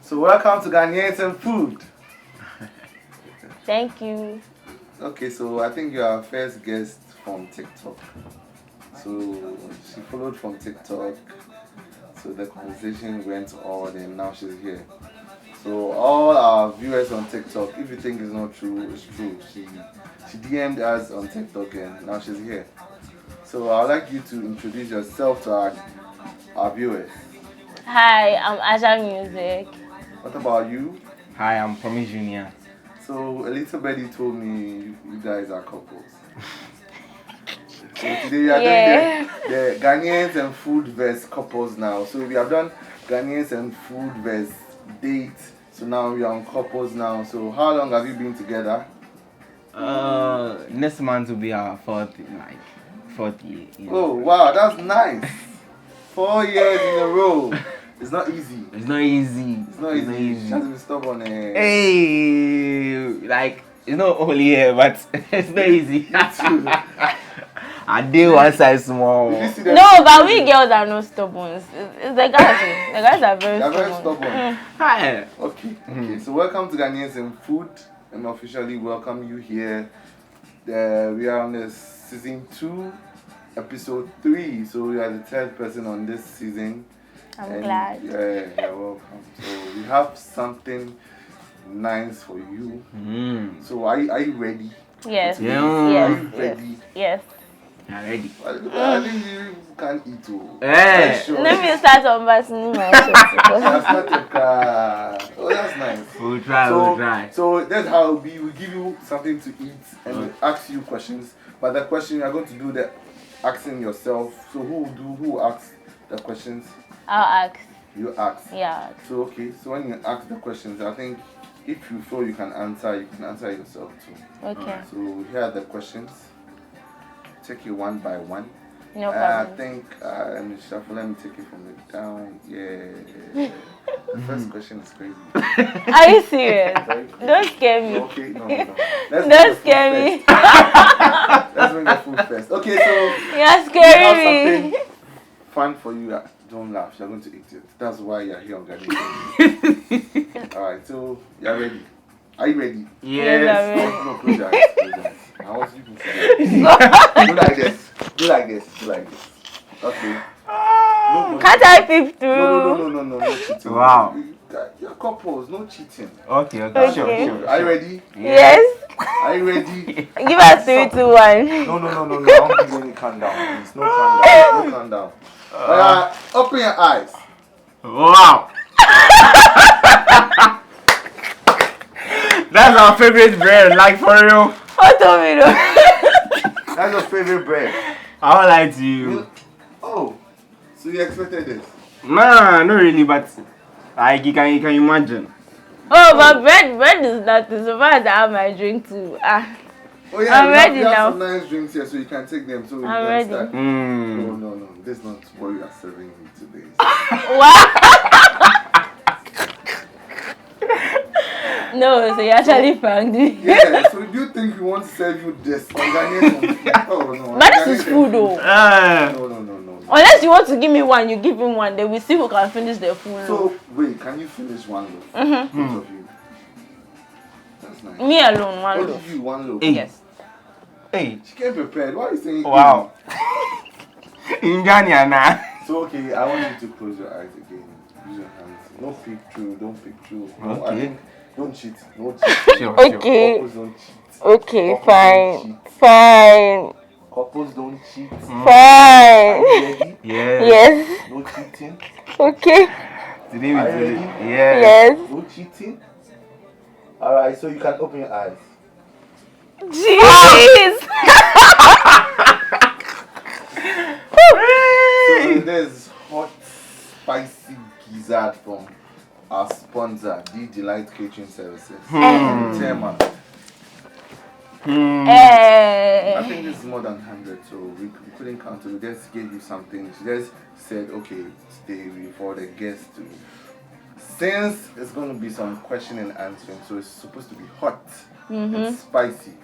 So welcome to Ghanaiansandfood. Thank you. Okay, so I think you are our first guest from TikTok. So she followed from TikTok. So the conversation went on and now she's here. So all our viewers on TikTok, if you think it's not true, it's true. She DM'd us on TikTok and now she's here. So I'd like you to introduce yourself to our viewers. Hi, I'm Aja Music. What about you? Hi, I'm Promise Junior. So a little birdie told me you guys are couples. So today we are doing the Ghanaiansandfood versus couples now. So we have done Ghanaiansandfood versus dates. So now we are on couples now. So how long have you been together? Next month will be our 40 years. Oh wow, that's nice. 4 years in a row. It's not easy. It's not easy. It's not easy. You have to be stubborn. Hey, like it's not only here, but it's not easy. I did one size small. No, but we girls are not stubborn. It's the guys. The guys are very They're stubborn. very stubborn. Hi. Okay. So welcome to Ghanaiansandfood. And officially welcome you here. We are on the season 2, episode 3. So we are the 3rd person on this season. I'm glad. Yeah, you're welcome. So we have something nice for you. So are you ready? Yes. Yeah. Are you ready? Yes. I'm ready. I think you can't eat too. Hey. Sure. Let me start unboxing my Oh, that's nice. We'll try. So that's how it'll be. We'll give you something to eat and we'll ask you questions. But the question you are going to do the asking yourself. So who asks the questions? I'll ask. You ask. Yeah. So okay. So when you ask the questions, I think if you feel you can answer yourself too. Okay. So here are the questions. Take it one by one. No I problem. think let me shuffle. Let me take it from the down. Yeah. The first question is crazy. Are you serious? Very crazy. Don't scare me. Okay, no. Let's Don't scare me. Let's bring the food first. Okay, so You're we have scaring me. something fun for you. Don't laugh. You're going to eat it. That's why you're here on Ghanaian. Alright, so you're ready. Are you ready? Yes. No, close your eyes. Close your eyes. I want you to see that. Do like this. Do like this. Okay. No, Can't I peep through? no cheating. Wow. You're couples, no cheating. Okay. Okay. Sure. Are you ready? Yes. Are you ready? Give us 3, 2, 1. No. I don't give any countdown. Please. No countdown. Open your eyes. Wow. That's our favorite bread, like for real. What told me though? That's your favorite bread. I won't lie to you. Oh, so you expected this? Nah, not really, but like you can imagine. Oh, but bread is nothing. So far as I have my drink too. Oh yeah, I'm ready we have now. some nice drinks here, so you can take them. So I'm ready. start. Mm. No. This is not what you are serving me today. What? No, so you actually found me. Yeah, so do you think we want to serve you this on Ghanaian? Oh no. But this is food though. No. Unless you want to give me one, you give him one. Then we see who can finish the food. So wait, can you finish one loaf? Both of you. That's nice. Me alone, one What loaf. did you one loaf? Hey. Yes. Hey. She came prepared. Why are you saying? Wow. In Ghana now. So okay, I want you to close your eyes again. Use your hands. No peek through. Don't peek through. No, I Okay. think don't cheat. No cheat. Sure. Okay. Couples don't cheat. Okay, Couples fine. don't cheat. Fine. Couples don't cheat. Are Fine. you ready? Yes. Yes. No cheating. Okay. Today we Are you do it. ready? Yes. Yes. No cheating. Alright, so you can open your eyes. Jeez. So there's hot, spicy gizzard from our sponsor, d.delight catering services. Tema. I think this is more than 100, so we couldn't count it. We just gave you something. She just said, okay, stay for the guests to. Since it's going to be some question and answering, so it's supposed to be hot and spicy.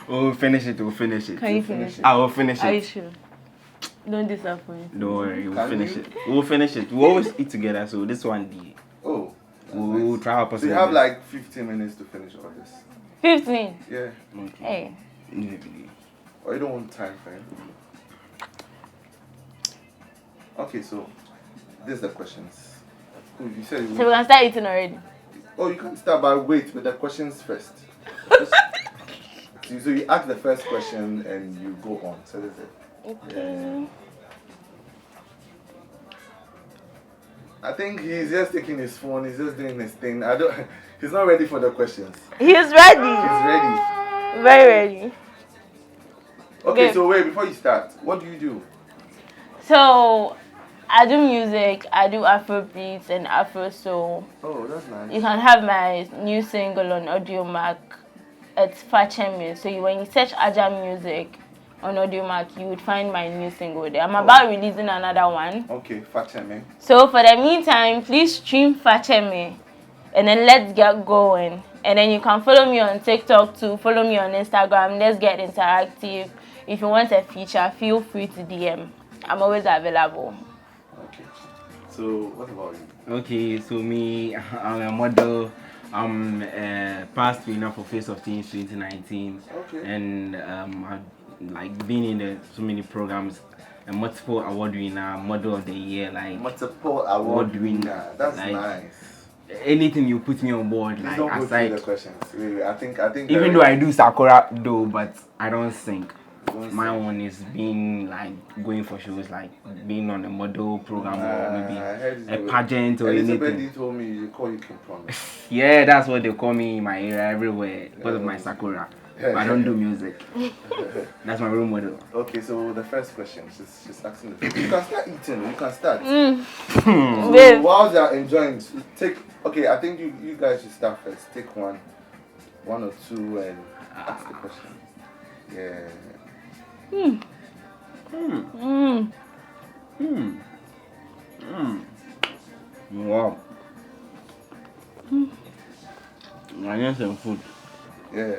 We'll finish it. Can you finish it? I will finish Are you it. sure? Don't disappoint. Don't worry, we'll Can finish you? it. We'll finish it. We always eat together, so this one, Oh. that's we'll nice. try our So possible. you have best. like 15 minutes to finish all this. 15. Yeah. Okay. Hey. Or you don't want time frame. Okay, so this is the questions. Oh, you said you So we can start eating already. Oh, you can start, but wait with the questions first. So you ask the first question and you go on. So that's it. Okay. I think he's just taking his phone. He's just doing his thing. He's not ready for the questions. He's ready. He's ready. Very ready. Okay, Okay. so wait, before you start, what do you do? So, I do music. I do Afro beats and Afro soul. Oh, that's nice. You can have my new single on Audio Mac. It's Fachemi. So when you search Aja Music on Audio Mac, you would find my new single there. I'm about releasing another one. Okay, Fachemi. So for the meantime, please stream Fachemi. And then let's get going. And then you can follow me on TikTok too. Follow me on Instagram. Let's get interactive. If you want a feature, feel free to DM. I'm always available. Okay. So what about you? Okay, so me, I'm a model. I'm past winner for Face of Teens 2019. Okay. And I've like been in so many programs. A multiple award winner, model of the year, like Multiple award winner. That's like, nice. anything you put me on board, Please like don't go aside. through the questions. Wait, I think. Even though I do Sakura though, but I don't sing. Don't My sing. one is being like going for shows, like being on a model program or maybe I heard a pageant or Elizabeth anything. told me you call you King Promise. Yeah, that's what they call me in my area everywhere because of my Sakura. But I don't do music. That's my role model. Okay, so the first question, she's asking the You can start eating. You can start. Hmm. Babe. So while they are enjoying, okay, I think you guys should start first. Take one or two, and ask the question. Yeah. Wow. Ghanaiansandfood. Yeah.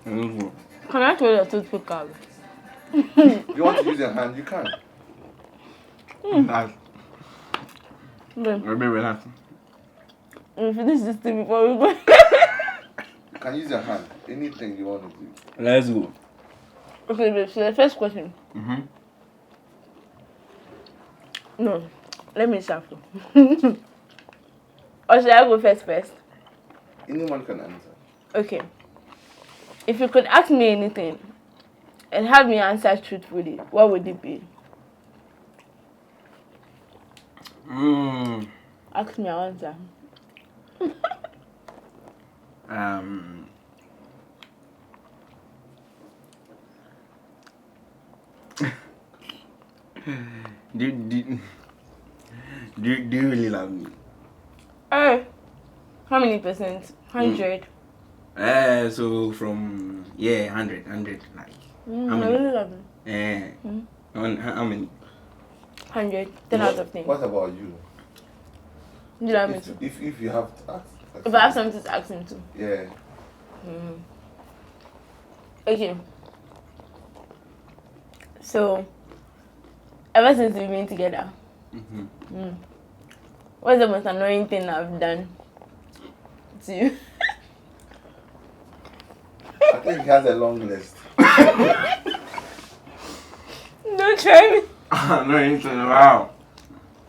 Mm. Can I throw the toothpick out? You want to use your hand? You can. Babe, Maybe relax. we finish this thing before we go. You can use your hand. Anything you want to do. Let's go. Okay, babe, so the first question. No, let me shuffle. Or should I go first? Anyone can answer. Okay. If you could ask me anything and have me answer truthfully, what would it be? Ask me, I'll answer. Do you really love me? How many percent? 100. So from 100 like I how many? really love you. How many? 100. 10 out of 10. What about you? Do you love me too? If you have to ask. If I have something to ask him too. Yeah. Okay. So, ever since we've been together, what's the most annoying thing I've done to you? I think he has a long list. Don't try me. No, anything. Wow.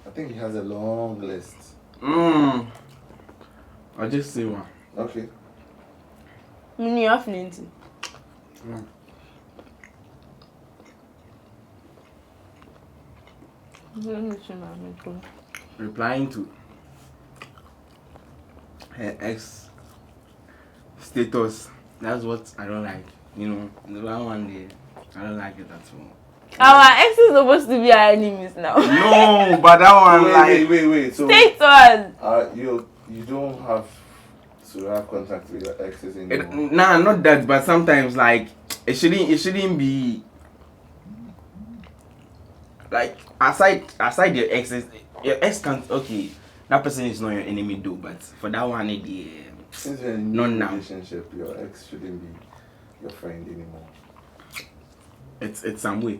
I think he has a long list. I'll just say one. Okay. You have plenty. Let me see my makeup. Replying to her ex status. That's what I don't like. You know, the one day I don't like it at all. Our ex is supposed to be our enemies now. No, but that one Wait. So Status! you don't have to have contact with your exes anymore. Nah, not that, but sometimes like it shouldn't be like aside your exes. Your ex can't that person is not your enemy though, but for that one Since you're in not a now. relationship, your ex shouldn't be your friend anymore. It's some way.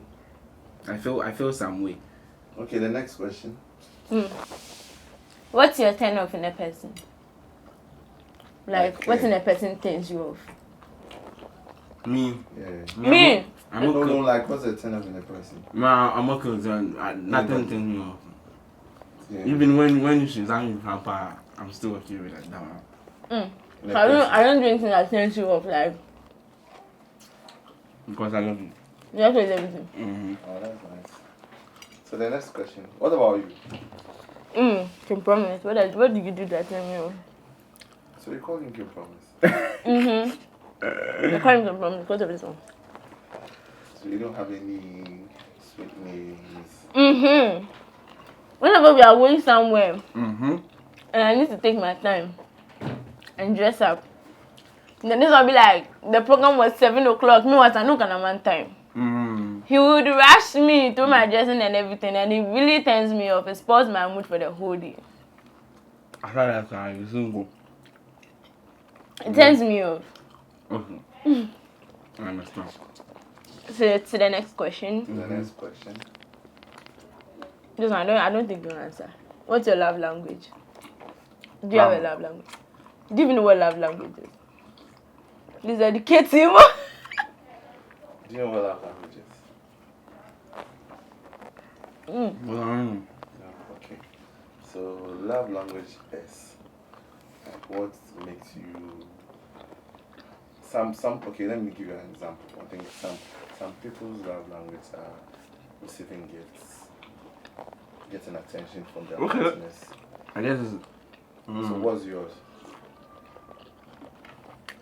I feel some way. Okay, the next question. What's your turn off in a person? Like, Okay. what in a person turns you off? Me. Yeah. Me? I'm No, okay. like, what's the 10 of in a person? I'm okay with that. Nothing turns me off. Yeah. Even when she's angry with her pa, I'm still okay with that one. In a So person. I don't do anything that turns you off. Like, Because I love you. you have to do everything. Oh, that's nice. So the next question. What about you? Can promise. What do you do that turns me off? So you call him Kim Promise. I can't even promise because of this one. So you don't have any sweet names. Whenever we are going somewhere Mm-hmm. and I need to take my time and dress up, then this will be like, the program was 7 o'clock, me was a no man time. He would rush me through my dressing and everything, and it really turns me off. It spoils my mood for the whole day. I thought that's how you single. It turns me off. Okay. I understand. So to the next question. The next question. This one, I don't think you will answer. What's your love language? Do you have a love language? Do you even know what love language is? Please educate him. Do you know what love language is? Well, No. Okay. So love language is like what makes you some okay, let me give you an example. I think some people's love language are receiving gifts, getting attention from their Okay. partners. I guess it's, So what's yours?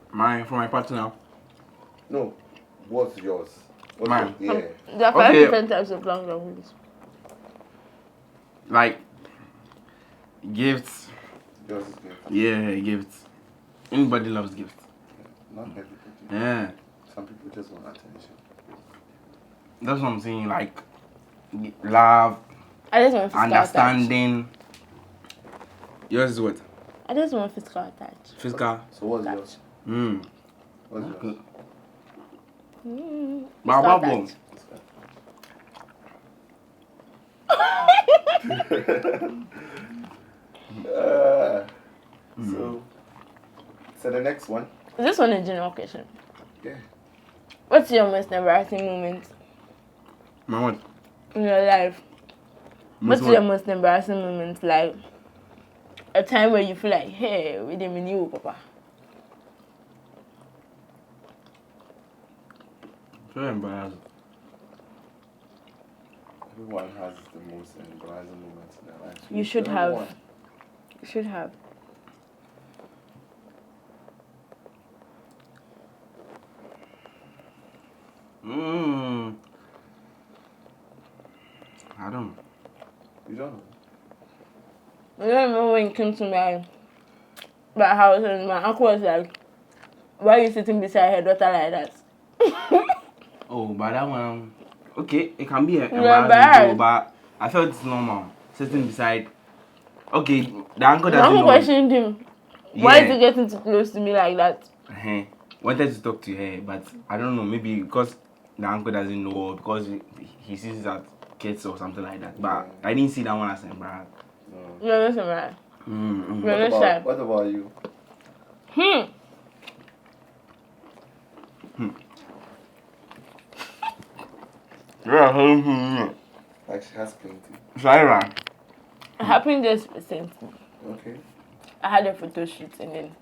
for my partner. No. What's yours? What's Mine. your, yeah. There are 5 Okay. different types of love languages. Like gifts. Yours is gift. Yeah, gifts. Anybody loves gifts. Not everybody. Yeah. Some people just want attention. That's what I'm saying. Like love, I just want physical touch. understanding. Yours is what? I just want physical touch. Physical. So what's yours? What's Okay. yours? Physical Babo. touch. So the next one. Is this one a general question? Yeah. What's your most embarrassing moment My what? in your life? What's your most embarrassing moment? Like a time where you feel like, hey, we didn't mean you, Papa. So embarrassing. Everyone has the most embarrassing moments in their life. So You should pick have. one. You should have. I don't. You don't know. I don't remember when you came to my house and my uncle was like, why are you sitting beside her daughter like that? Oh, but that one. Okay, it can be embarrassed. embarrassing, too, but I felt it's normal. Sitting beside. Okay, the uncle My doesn't uncle know. questioned him. Yeah. Why is he getting too close to me like that? Wanted to talk to her, but I don't know, maybe because the uncle doesn't know or because he sees that kids or something like that. But I didn't see that one as embarrassing. No. You're not embarrassed. You're not shy. What about you? Like she has plenty. Shaira. It happened just recently. Okay. I had a photo shoot and then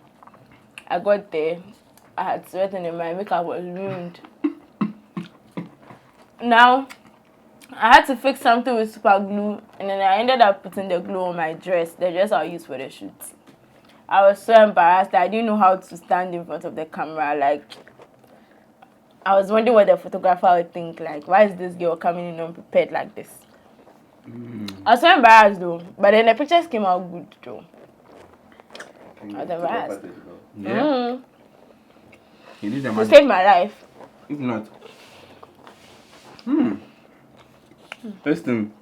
I got there. I had sweat and then my makeup was ruined. Now, I had to fix something with super glue and then I ended up putting the glue on my dress, the dress I used for the shoot. I was so embarrassed that I didn't know how to stand in front of the camera. Like, I was wondering what the photographer would think. Like, why is this girl coming in unprepared like this? I was so embarrassed though, but then the pictures came out good though. I was embarrassed. Yeah. He did the It magic. saved my life. If not. Listen.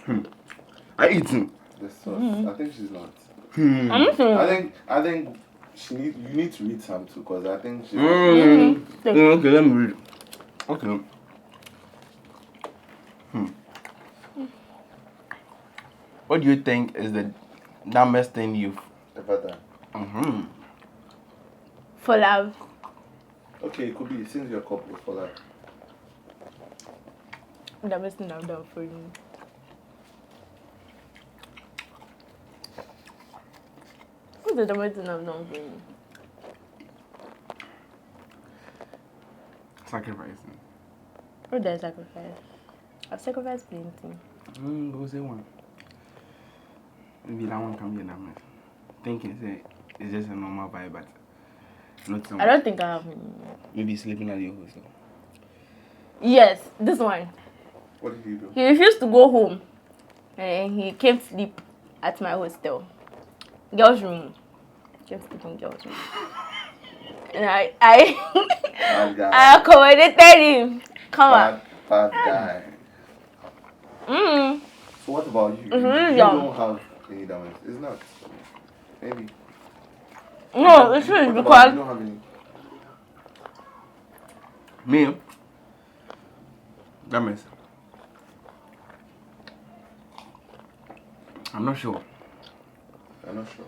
I eat him. The sauce. I think she's not. I'm not saying. I think you need to read some too, because I think she's Okay, let me read. Okay. What do you think is the dumbest thing you've Ever done? For love. Okay, it could be since you're a couple for that. Dumbest thing I've done for you. What's the dumbest thing I've done for you? sacrificing? What did I sacrifice? I've sacrificed plenty. Go say one. Maybe that one can be a dumbest. Thinking say it's just a normal vibe, but not so much. I don't think I have any. Maybe sleeping at your hostel. Yes, this one. What did you do? He refused to go home. And he came sleep at my hostel. Girls' room. Came sleep in girls' room. And I Bad guy. I accommodated him. Come on. Bad guy. Mm. So what about you? Mm-hmm, You yeah. don't have any damage. It's not. Maybe. No, it's true What about you because don't have any. Me? Dumbest. I'm not sure. I'm not sure.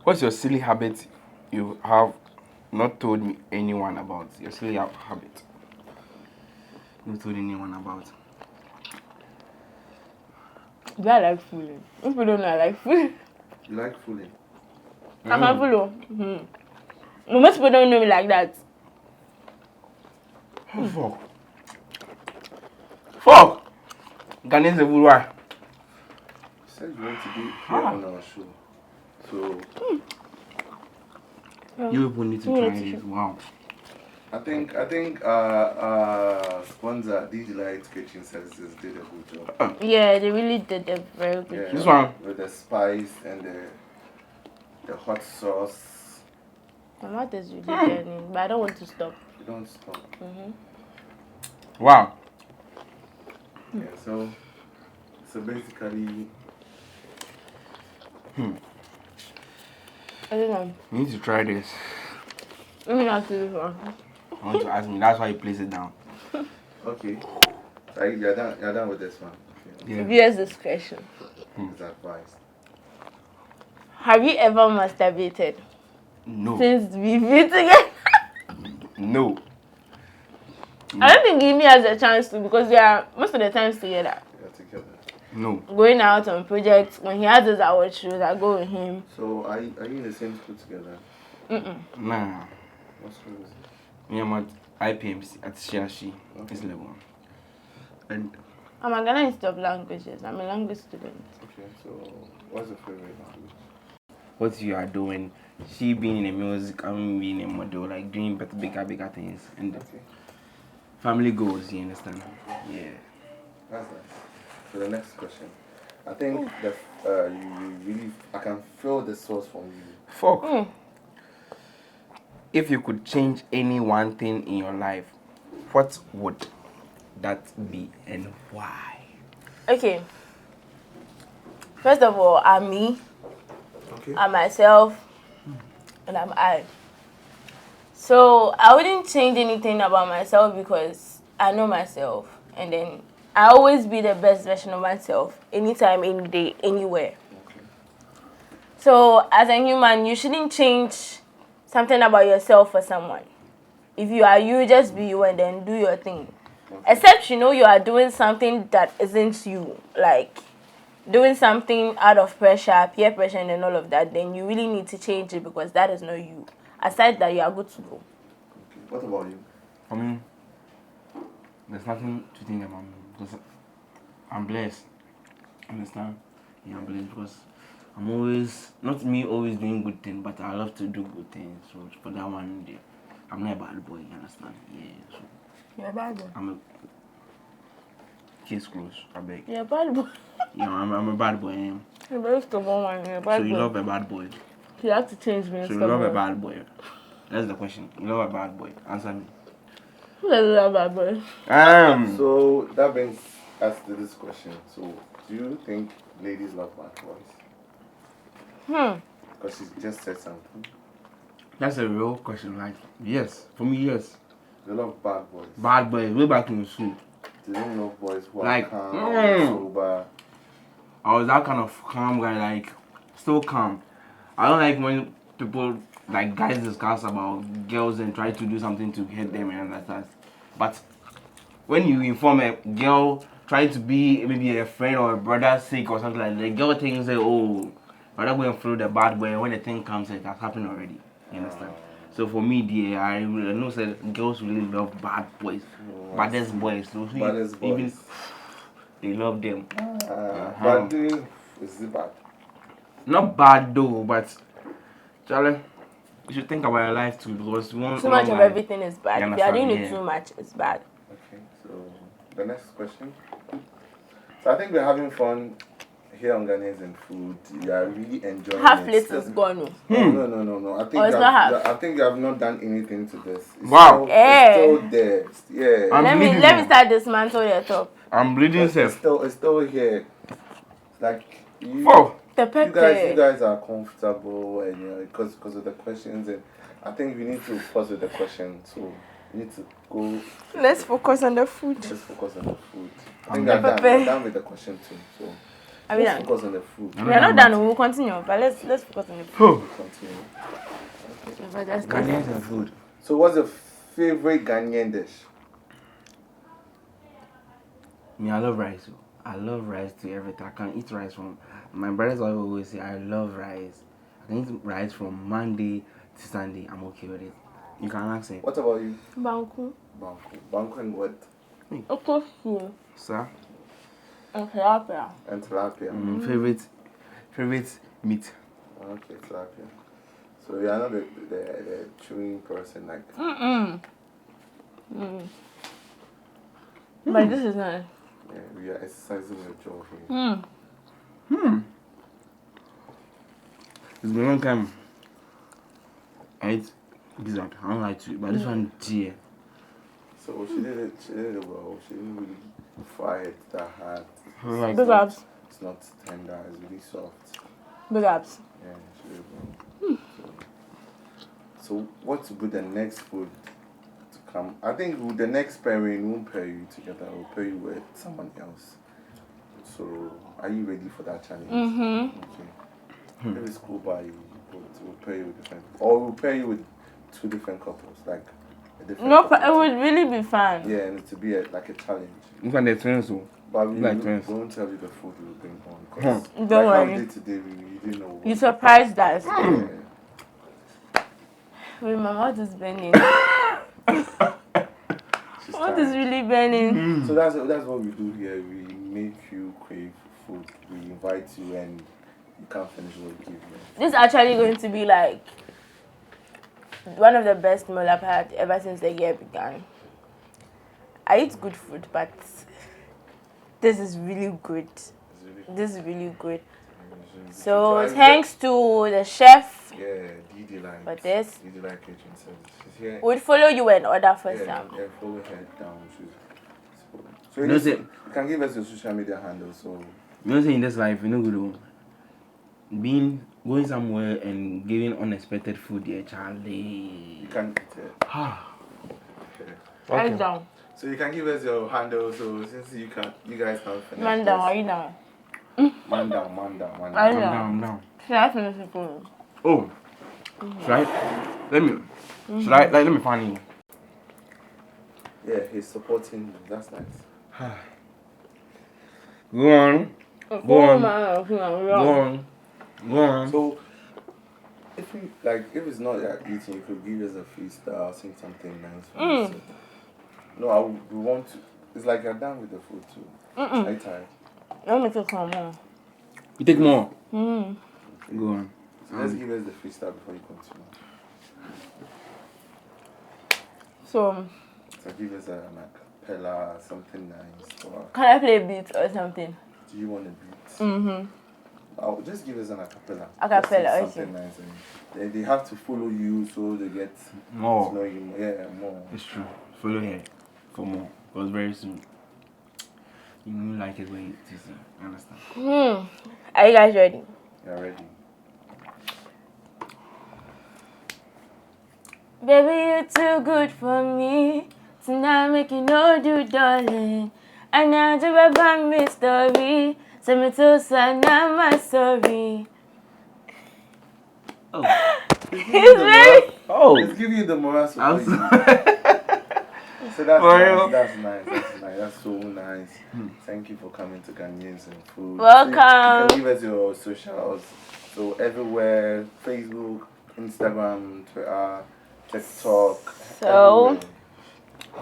What's your silly habit you have not told me anyone about? Your silly habit. Not told anyone about. do I like fooling? If people don't know I like fooling. You like fooling? I can fool. Most people don't know me like that. Oh, fuck. Fuck! Ghanaiansandfood, why? You said you want to be here on our show. So You people need to try this. Wow. I think sponsor d.delight kitchen services did a good job. Yeah, they really did a very good Yeah, job. This one. with the spice and the hot sauce. My mouth is really burning, but I don't want to stop. You don't stop. Wow. Yeah, so basically I don't know. You need to try this. Let me ask you this one. I want to ask me. That's why you place it down. okay. So you're done with this one. Okay. Yeah. Viewers discretion. It's advised. Have you ever masturbated No. since we've been together? No. I don't think Gimme has a chance to because they are most of the times together. You're together. No. Going out on projects. When he has his hour shows, I go with him. So are you in the same school together? Nah. What school is it? Me, I'm at IPMC at Shiashi. It's level 1. And I'm a Ghanaian Institute of Languages. I'm a language student. Okay, so what's your favorite language? what you are doing, she being in a music, I'm being a model, like doing bigger things. And Okay. family goals, you understand? Yeah. That's nice. So the next question. I think that you really, I can feel the source from you. Fuck. If you could change any one thing in your life, what would that be and why? Okay. First of all, I'm me. Okay. I'm myself. And I'm I. So I wouldn't change anything about myself because I know myself. And then I always be the best version of myself. Anytime, any day, anywhere. Okay. So as a human, you shouldn't change something about yourself for someone. If you are you, just be you and then do your thing. Okay. Except you know you are doing something that isn't you. Like doing something out of pressure, peer pressure and all of that, then you really need to change it because that is not you. Aside that, you are good to go. Okay. What about you? I mean, there's nothing to think about me because I'm blessed. Understand? Yeah, I'm blessed because I'm always, not me always doing good things, but I love to do good things. So for that one, I'm not a bad boy, you understand? Yeah, so You're a bad boy. I'm a case closed, I beg. You're a bad boy. Yeah, I'm a bad boy. You're a very stubborn one. You're a bad So boy. you love a bad boy. You have to change me. So you love a bad boy. That's the question. You love a bad boy. Answer me. Who doesn't love bad boy? So that brings us to this question. So do you think ladies love bad boys? Because she just said something. That's a real question. Like, yes. For me, yes. They love bad boys. Bad boy. Way back in school. Do you know boys who Like, are calm, sober? I was that kind of calm guy, like, still calm. I don't like when people, like, guys discuss about girls and try to do something to hurt them and understand. But when you inform a girl trying to be maybe a friend or a brother sick or something like that, the girl thinks that, oh, I'm not going to follow the bad boy. When the thing comes, it has happened already. You understand? So for me, dear, I know that girls really love bad boys. Baddest boys. So Baddest boys. Even they love them. But is it bad? Not bad though, but Charlie, you should think about your life too, because too much of everything is bad. If you are doing it too much, it's bad. Okay, so the next question. So I think we're having fun here on Ghanaians and Food. You are really enjoying Half it. plate is gone. No. I think it's not half. I think you have not done anything to this. It's Wow. Still, it's still there. Yeah. Let me start dismantle your top. I'm bleeding, It's sir. still here. Like you. Oh. The pepper. You guys are comfortable, and because of the questions, and I think we need to pause with the question. So we need to go. Let's focus on the food. Let's focus on the food. I think I'm done with the question too. So let's focus on the food. We are not done. We will continue, but let's focus on the food. Continue. Okay. Ghanaians and food. So what's your favorite Ghanaian dish? Me, I love rice. I love rice to everything. I can eat rice from. My brothers always say I love rice. I can eat rice from Monday to Sunday. I'm okay with it. You can ask it. What about you? Banku. Banku and what? Okofu. Sir? And tilapia. And tilapia. Favorite meat. Okay, tilapia. So you are not the chewing person like. But this is nice. Yeah, we are exercising your jaw here. It's been a long time. I ate gizzard. I don't like to, but this one, dear. So she did it well. She didn't really fry it that hard. Big ups. It's not tender. It's really soft. Big ups. Yeah, she did well. So what would be the next food to come? I think with the next pairing won't pair you together. We'll pair you with someone else. So are you ready for that challenge? Okay. If it's cool by you, we'll pair you with different, or we'll pair you with two different couples, like a different. No, it would really be fun. Yeah, and to be like a challenge. This one, they're twins, so. But we like twins. won't tell you the food we'll bring on. Because Don't like worry. how we did today, we didn't know. You surprised us. Yeah. Wait, my mouth is burning. She's Mouth tired. is really burning. So that's what we do here. We make you crave food. We invite you and you can't finish what we give you. This is actually going to be like one of the best meal I've had ever since the year began. I eat good food, but this is really good. This is really good. So thanks to the chef. Yeah, d.delight. For this. d.delight kitchen service. She's here. We'll follow you and order for some. Yeah, follow her down. So You know, you can give us your social media handle. So You know, in this life, you know, good. Going somewhere and giving unexpected food, yeah, Charlie. you can eat it. Write down. So you can give us your handle. So since you guys can't finish. Man down, are you down? Man down. I'm down. Should I finish the food? Oh, should I? Let me find you. Yeah, he's supporting you. That's nice. Go on. Go on. So, if it's not like eating, you could give us a freestyle, sing something nice for us. No, we want to. It's like you're done with the food too. Are you tired? Let me take some more. You take more. Go on. So let's give us the freestyle before you continue. So Give us an acapella, something nice. Or can I play a beat or something? do you want a beat? I'll just give us an acapella. Acapella, Just something nice. And they have to follow you so they get More. to know you more. Yeah, more. It's true. Follow here for more. Because very soon, you will like it when you see. Understand? Are you guys ready? You're ready. Baby, you're too good for me. Tonight make you know do, darling. And now to remember my story. So me too sana my story. Oh. It's very. Oh. It's giving you the morale support. I'm So that's For nice. real? That's nice. That's nice. That's so nice. Thank you for coming to Ghanaians and Food. Welcome. So you can give us your socials. So everywhere, Facebook, Instagram, Twitter, TikTok. So everywhere.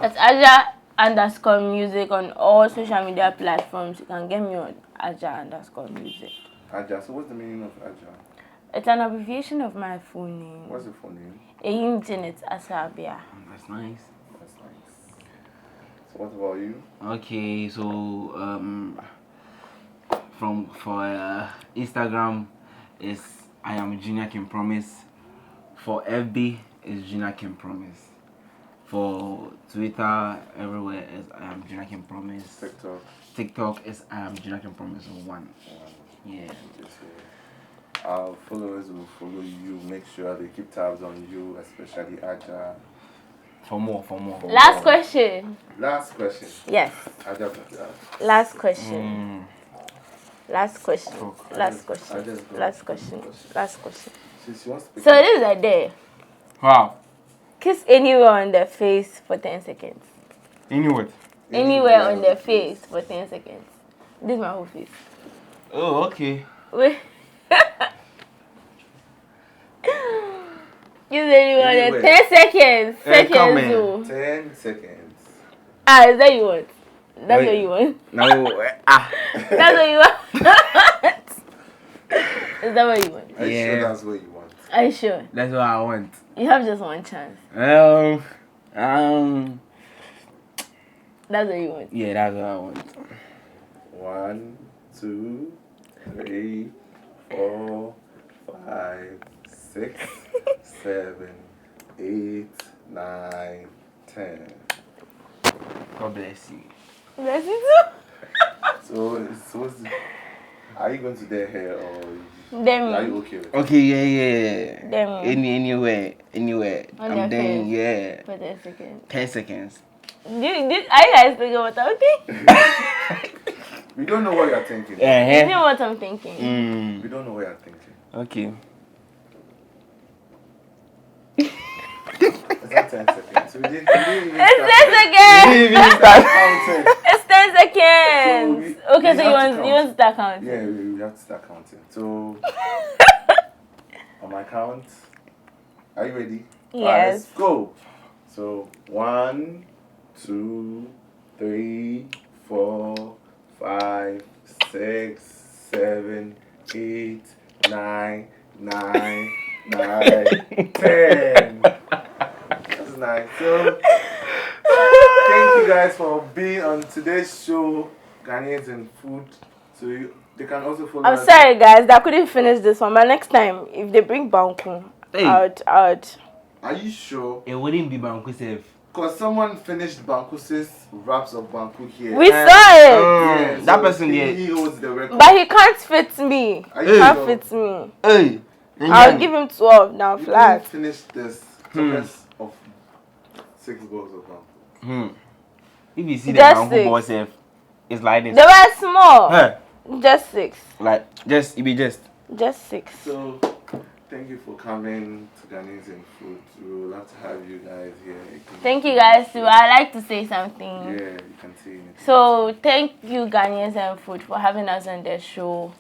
it's Aja_music on all social media platforms. You can get me on Aja_music. Aja. So what's the meaning of Aja? It's an abbreviation of my full name. What's the full name? Janet Asabia. That's nice. That's nice. So what about you? Okay, so for Instagram is I am Junior Can Promise. For FB is Junior Can Promise. For Twitter, everywhere is I am Junior Can Promise. TikTok is I am Junior Can Promise 1. Yeah. Our followers will follow you. Make sure they keep tabs on you, especially Aja. For more. Last question. Last question. Yes. Aja. Last question. Last question. Talk. Last question. Last question. Last question. She wants to pick So this is a day. Wow. Kiss anywhere on the face for 10 seconds. Anyway. Anywhere on the face for 10 seconds. This is my whole face. Oh, okay. Wait. Kiss anywhere on the 10 seconds. come in. 10 seconds. Ah, is that you want? That's what you want. No. That's what you want. Is that what you want? Are you Yeah. sure that's what you want? Are you sure? That's what I want. You have just one chance. That's what you want. Yeah, that's what I want. 1, 2, 3, 4, 5, 6, 7, 8, 9, 10. God bless you. Bless you too. So it's supposed to. Are you going to their hair or Them. are you okay with it? Okay, yeah. Them. Anywhere. On I'm their done, face. yeah. For 10 seconds. 10 seconds. Are you guys thinking what I'm thinking? We don't know what you're thinking. You know what I'm thinking? We don't know what you're thinking. Okay. Is that 10 seconds? So we didn't even It's 10 seconds! counting. It's 10 seconds! Okay, so we you have to want to start counting? Yeah, we have to start counting. So, on my count, are you ready? Yes. Alright, let's go. So, 1, 2, 3, 4, 5, 6, 7, 8, 9, 10. That's nice. So, thank you guys for being on today's show, Ghanaians and Food. So they can also follow I'm us. sorry guys, I couldn't finish this one, but next time, if they bring Banku, Hey. out. Are you sure? It wouldn't be Banku safe. Because someone finished Banku's wraps of Banku here. We saw it! Yeah, that so person he there. holds the record. But he can't fit me. Are He you can't sure? fit me. Hey. I'll give him 12 now, You flat. couldn't finish this rest of 6 balls of Banku. If you see the Just Banku 6. ball safe, it's like this. They were small. Hey. Just 6. Like, just, it be just. Just 6. So, thank you for coming to Ghanaians and Food. We would love to have you guys here. Thank you guys too. I'd like to say something. Yeah, you can see it. So thank you Ghanaians and Food for having us on their show.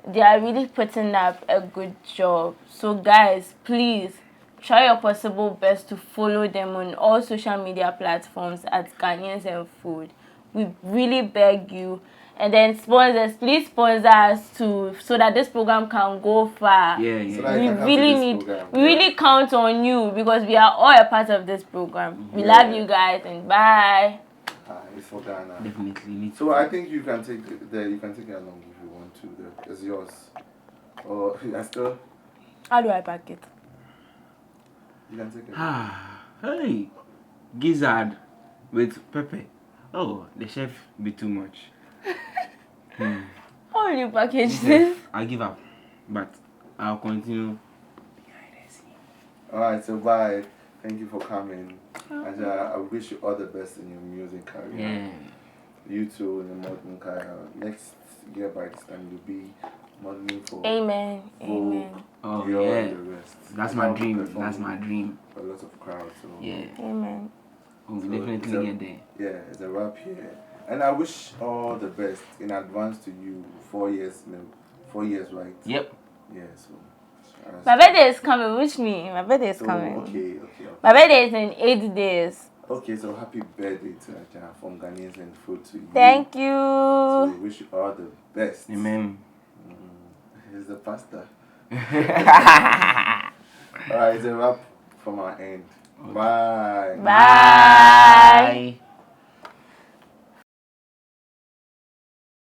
They are really putting up a good job. So guys, please try your possible best to follow them on all social media platforms at Ghanaians and Food. We really beg you. And then sponsors, please sponsor us too, so that this program can go far. Yeah. So that We you can come to really this need, program. we really count on you because we are all a part of this program. We love you guys and bye. It's for Ghana. Definitely. So I think you can take you can take it along if you want to. It's yours. Or I still How do I pack it? you can take it. Hey. Gizzard with pepper. Oh, the chef be too much. How will you package this? I'll give up. But I'll continue behind the scene. Alright, so bye. Thank you for coming. Aja, I wish you all the best in your music career. Yeah. You too, in the modern Kaya. Next year by this time, you'll be modeling for Amen. Vogue, Amen. Oh Dior, yeah, and the rest. that's And my I'll be dream. performing That's my dream. for a lot of crowds. So Yeah, Amen. we'll So definitely it's a- get there. yeah, it's a wrap here. And I wish all the best in advance to you. 4 years, 4 years, right? Yep. Yeah, so. My birthday is coming. Wish me. My birthday is So, coming. okay. My birthday is in 8 days. Okay, so happy birthday to Aja from Ghanaiansandfood to you. Thank So you. we wish you all the best. Amen. He's the pastor. Alright, it's a wrap from our end. Bye. Bye.